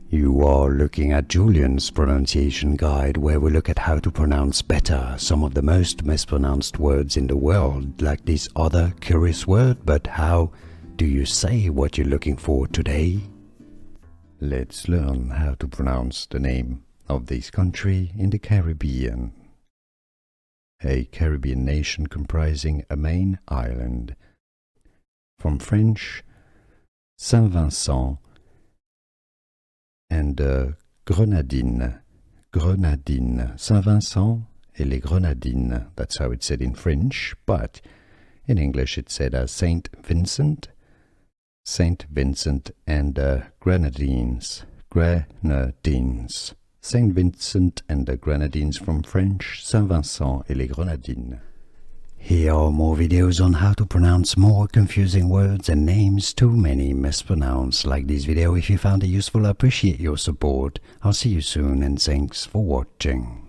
You are looking at Julian's pronunciation guide, where we look at how to pronounce better some of the most mispronounced words in the world, like this other curious word. But how do you say what you're looking for today? Let's learn how to pronounce the name of this country in the Caribbean. A Caribbean nation comprising a main island. From French, Saint Vincent and Grenadines. Grenadines. Saint Vincent et les Grenadines. That's how it's said in French, but in English it's said as St Vincent, St Vincent and Grenadines. Grenadines. St Vincent and the Grenadines, from French, Saint Vincent et les Grenadines. Here are more videos on how to pronounce more confusing words and names too many mispronounced. Like this video if you found it useful. I appreciate your support. I'll see you soon and thanks for watching.